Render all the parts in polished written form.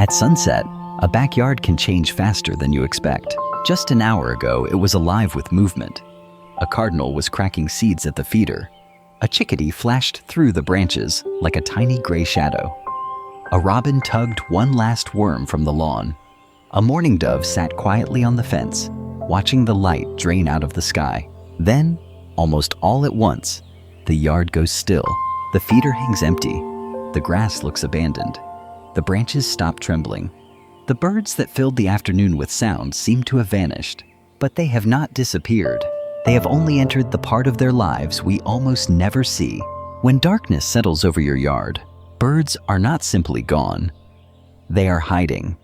At sunset, a backyard can change faster than you expect. Just an hour ago, it was alive with movement. A cardinal was cracking seeds at the feeder. A chickadee flashed through the branches like a tiny gray shadow. A robin tugged one last worm from the lawn. A mourning dove sat quietly on the fence, watching the light drain out of the sky. Then, almost all at once, the yard goes still. The feeder hangs empty. The grass looks abandoned. The branches stop trembling. The birds that filled the afternoon with sound seem to have vanished, but they have not disappeared. They have only entered the part of their lives we almost never see. When darkness settles over your yard, birds are not simply gone. They are hiding,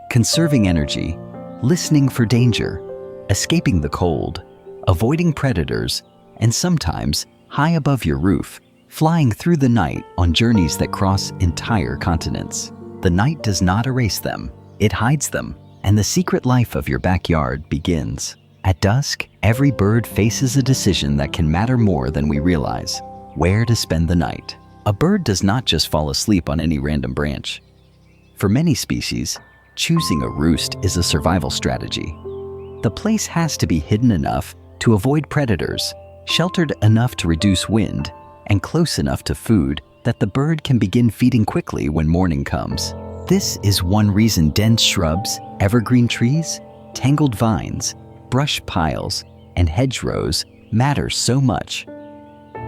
conserving energy, listening for danger, escaping the cold, avoiding predators, and sometimes, high above your roof, flying through the night on journeys that cross entire continents. The night does not erase them, it hides them, and the secret life of your backyard begins. At dusk, every bird faces a decision that can matter more than we realize: where to spend the night. A bird does not just fall asleep on any random branch. For many species, choosing a roost is a survival strategy. The place has to be hidden enough to avoid predators, sheltered enough to reduce wind, and close enough to food that the bird can begin feeding quickly when morning comes. This is one reason dense shrubs, evergreen trees, tangled vines, brush piles, and hedgerows matter so much.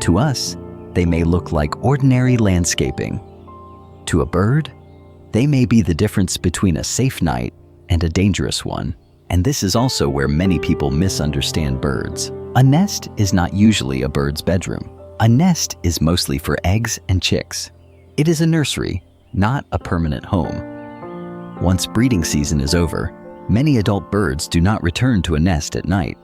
To us, they may look like ordinary landscaping. To a bird, they may be the difference between a safe night and a dangerous one. And this is also where many people misunderstand birds. A nest is not usually a bird's bedroom. A nest is mostly for eggs and chicks. It is a nursery, not a permanent home. Once breeding season is over, many adult birds do not return to a nest at night.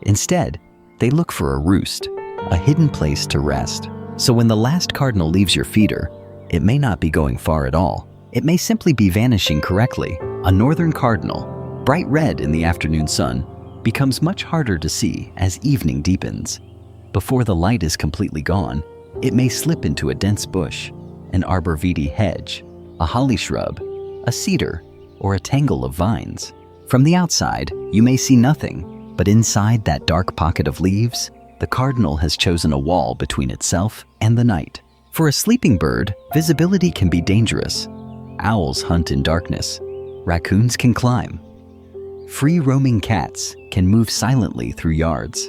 Instead, they look for a roost, a hidden place to rest. So when the last cardinal leaves your feeder, it may not be going far at all. It may simply be vanishing correctly. A northern cardinal, bright red in the afternoon sun, becomes much harder to see as evening deepens. Before the light is completely gone, it may slip into a dense bush, an arborvitae hedge, a holly shrub, a cedar, or a tangle of vines. From the outside, you may see nothing, but inside that dark pocket of leaves, the cardinal has chosen a wall between itself and the night. For a sleeping bird, visibility can be dangerous. Owls hunt in darkness. Raccoons can climb. Free-roaming cats can move silently through yards.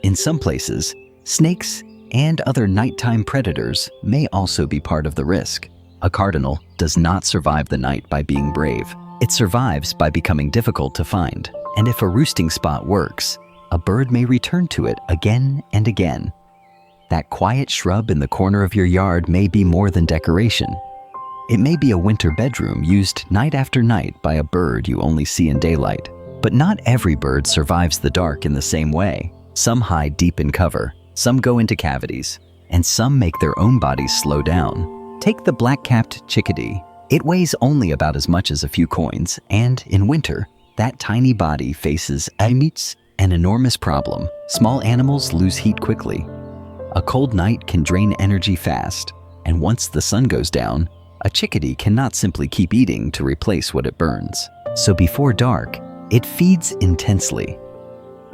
In some places, snakes and other nighttime predators may also be part of the risk. A cardinal does not survive the night by being brave. It survives by becoming difficult to find. And if a roosting spot works, a bird may return to it again and again. That quiet shrub in the corner of your yard may be more than decoration. It may be a winter bedroom used night after night by a bird you only see in daylight. But not every bird survives the dark in the same way. Some hide deep in cover, some go into cavities, and some make their own bodies slow down. Take the black-capped chickadee. It weighs only about as much as a few coins, and in winter, that tiny body faces an enormous problem. Small animals lose heat quickly. A cold night can drain energy fast, and once the sun goes down, a chickadee cannot simply keep eating to replace what it burns. So before dark, it feeds intensely.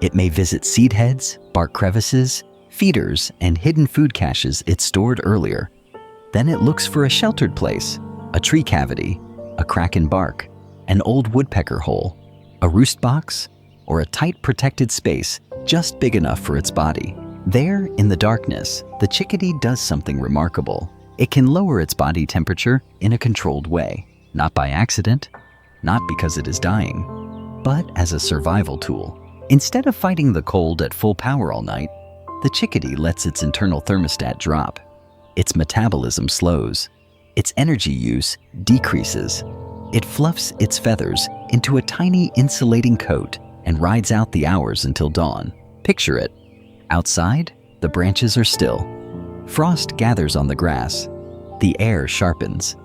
It may visit seed heads, bark crevices, feeders, and hidden food caches it stored earlier. Then it looks for a sheltered place, a tree cavity, a crack in bark, an old woodpecker hole, a roost box, or a tight protected space just big enough for its body. There, in the darkness, the chickadee does something remarkable. It can lower its body temperature in a controlled way, not by accident, not because it is dying, but as a survival tool. Instead of fighting the cold at full power all night, the chickadee lets its internal thermostat drop. Its metabolism slows. Its energy use decreases. It fluffs its feathers into a tiny insulating coat and rides out the hours until dawn. Picture it. Outside, the branches are still. Frost gathers on the grass. The air sharpens.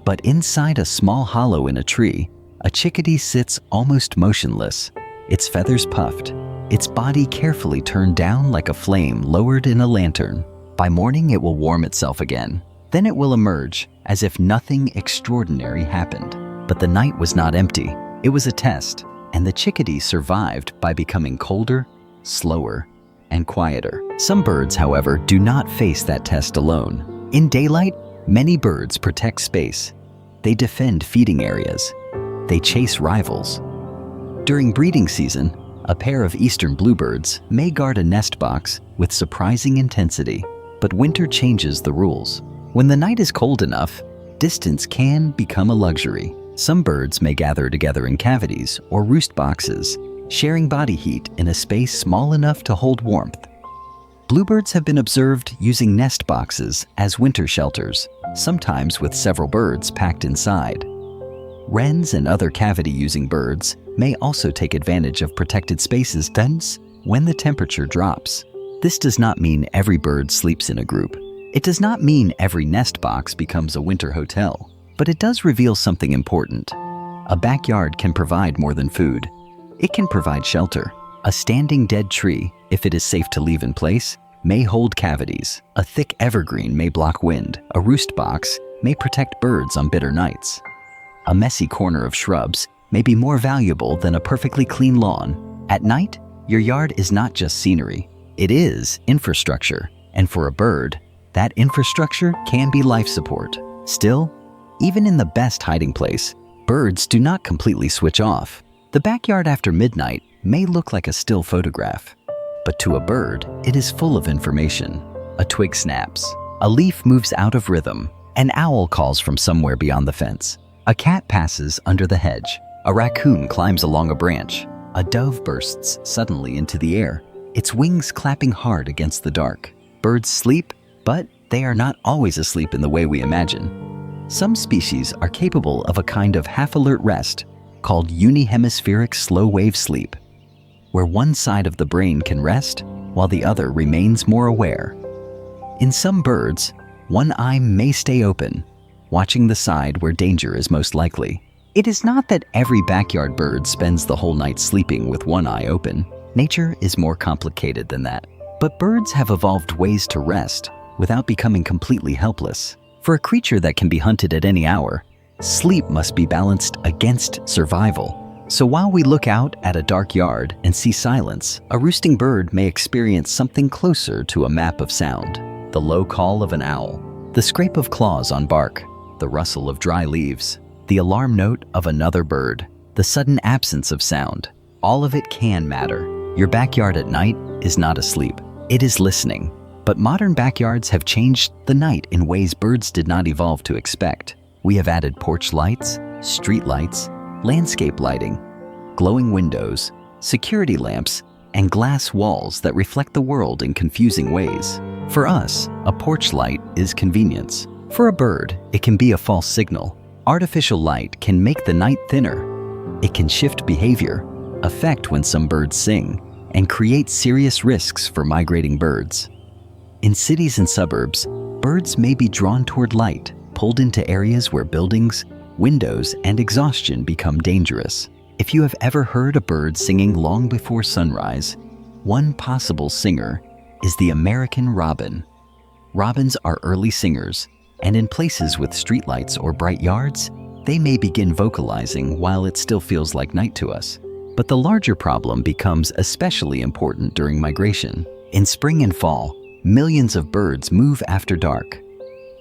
But inside a small hollow in a tree, a chickadee sits almost motionless, its feathers puffed, its body carefully turned down like a flame lowered in a lantern. By morning, it will warm itself again. Then it will emerge as if nothing extraordinary happened. But the night was not empty. It was a test, and the chickadee survived by becoming colder, slower, and quieter. Some birds, however, do not face that test alone. In daylight, many birds protect space. They defend feeding areas. They chase rivals. During breeding season, a pair of eastern bluebirds may guard a nest box with surprising intensity. But winter changes the rules. When the night is cold enough, distance can become a luxury. Some birds may gather together in cavities or roost boxes, sharing body heat in a space small enough to hold warmth. Bluebirds have been observed using nest boxes as winter shelters, sometimes with several birds packed inside. Wrens and other cavity-using birds may also take advantage of protected spaces when the temperature drops. This does not mean every bird sleeps in a group. It does not mean every nest box becomes a winter hotel, but it does reveal something important. A backyard can provide more than food. It can provide shelter. A standing dead tree, if it is safe to leave in place, may hold cavities. A thick evergreen may block wind. A roost box may protect birds on bitter nights. A messy corner of shrubs may be more valuable than a perfectly clean lawn. At night, your yard is not just scenery. It is infrastructure, and for a bird, that infrastructure can be life support. Still, even in the best hiding place, birds do not completely switch off. The backyard after midnight may look like a still photograph, but to a bird, it is full of information. A twig snaps, a leaf moves out of rhythm, an owl calls from somewhere beyond the fence, a cat passes under the hedge, a raccoon climbs along a branch, a dove bursts suddenly into the air, its wings clapping hard against the dark. Birds sleep, but they are not always asleep in the way we imagine. Some species are capable of a kind of half-alert rest called unihemispheric slow-wave sleep, where one side of the brain can rest while the other remains more aware. In some birds, one eye may stay open, watching the side where danger is most likely. It is not that every backyard bird spends the whole night sleeping with one eye open. Nature is more complicated than that. But birds have evolved ways to rest without becoming completely helpless. For a creature that can be hunted at any hour, sleep must be balanced against survival. So while we look out at a dark yard and see silence, a roosting bird may experience something closer to a map of sound. The low call of an owl, the scrape of claws on bark, the rustle of dry leaves, the alarm note of another bird, the sudden absence of sound. All of it can matter. Your backyard at night is not asleep. It is listening. But modern backyards have changed the night in ways birds did not evolve to expect. We have added porch lights, street lights, landscape lighting, glowing windows, security lamps, and glass walls that reflect the world in confusing ways. For us, a porch light is convenience. For a bird, it can be a false signal. Artificial light can make the night thinner. It can shift behavior, affect when some birds sing, and create serious risks for migrating birds. In cities and suburbs, birds may be drawn toward light, pulled into areas where buildings, windows, and exhaustion become dangerous. If you have ever heard a bird singing long before sunrise, one possible singer is the American robin. Robins are early singers, and in places with streetlights or bright yards, they may begin vocalizing while it still feels like night to us. But the larger problem becomes especially important during migration. In spring and fall, millions of birds move after dark.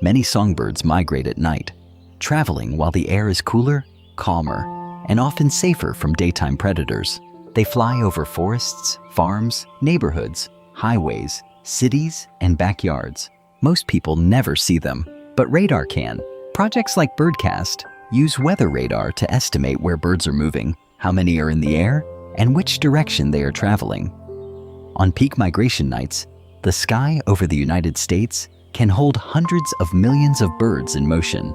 Many songbirds migrate at night, traveling while the air is cooler, calmer, and often safer from daytime predators. They fly over forests, farms, neighborhoods, highways, cities, and backyards. Most people never see them, but radar can. Projects like Birdcast use weather radar to estimate where birds are moving, how many are in the air, and which direction they are traveling. On peak migration nights, the sky over the United States can hold hundreds of millions of birds in motion.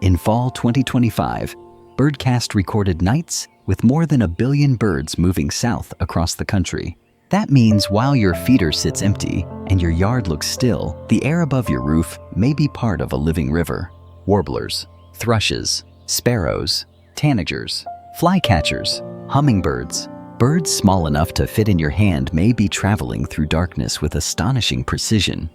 In fall 2025, Birdcast recorded nights with more than 1 billion birds moving south across the country. That means while your feeder sits empty and your yard looks still, the air above your roof may be part of a living river. Warblers, thrushes, sparrows, tanagers, flycatchers, hummingbirds, birds small enough to fit in your hand may be traveling through darkness with astonishing precision.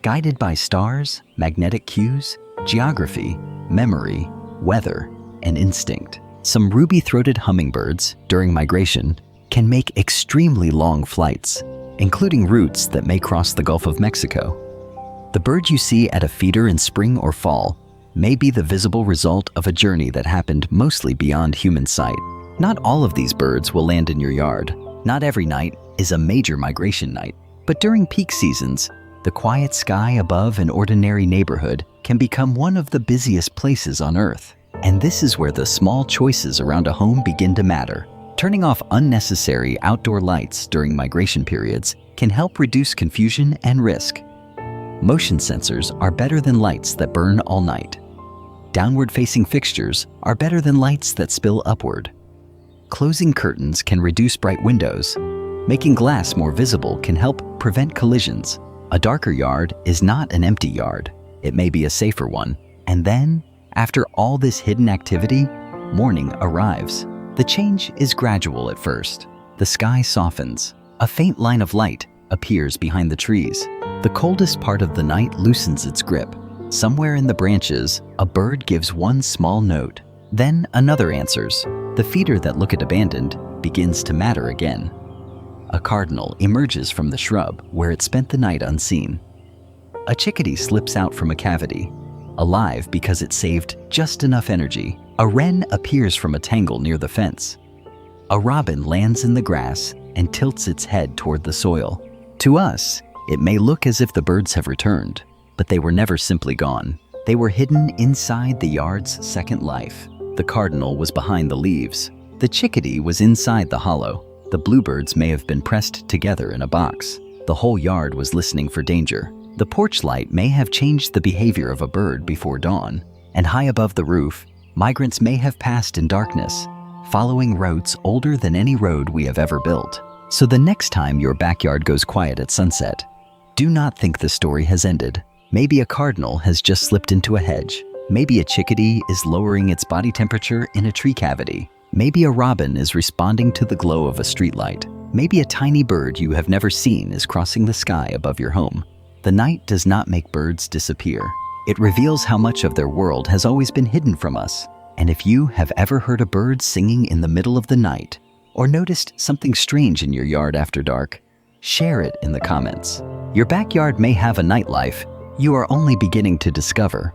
guided by stars, magnetic cues, geography, memory, weather, and instinct. Some ruby-throated hummingbirds, during migration, can make extremely long flights, including routes that may cross the Gulf of Mexico. The bird you see at a feeder in spring or fall may be the visible result of a journey that happened mostly beyond human sight. Not all of these birds will land in your yard. Not every night is a major migration night, but during peak seasons, the quiet sky above an ordinary neighborhood can become one of the busiest places on Earth. And this is where the small choices around a home begin to matter. Turning off unnecessary outdoor lights during migration periods can help reduce confusion and risk. Motion sensors are better than lights that burn all night. Downward-facing fixtures are better than lights that spill upward. Closing curtains can reduce bright windows. Making glass more visible can help prevent collisions. A darker yard is not an empty yard. It may be a safer one. And then, after all this hidden activity, morning arrives. The change is gradual at first. The sky softens. A faint line of light appears behind the trees. The coldest part of the night loosens its grip. Somewhere in the branches, a bird gives one small note. Then another answers. The feeder that looked abandoned begins to matter again. A cardinal emerges from the shrub where it spent the night unseen. A chickadee slips out from a cavity, alive because it saved just enough energy. A wren appears from a tangle near the fence. A robin lands in the grass and tilts its head toward the soil. To us, it may look as if the birds have returned, but they were never simply gone. They were hidden inside the yard's second life. The cardinal was behind the leaves. The chickadee was inside the hollow. The bluebirds may have been pressed together in a box. The whole yard was listening for danger. The porch light may have changed the behavior of a bird before dawn. And high above the roof, migrants may have passed in darkness, following routes older than any road we have ever built. So the next time your backyard goes quiet at sunset, do not think the story has ended. Maybe a cardinal has just slipped into a hedge. Maybe a chickadee is lowering its body temperature in a tree cavity. Maybe a robin is responding to the glow of a streetlight. Maybe a tiny bird you have never seen is crossing the sky above your home. The night does not make birds disappear. It reveals how much of their world has always been hidden from us. And if you have ever heard a bird singing in the middle of the night, or noticed something strange in your yard after dark, share it in the comments. Your backyard may have a nightlife you are only beginning to discover.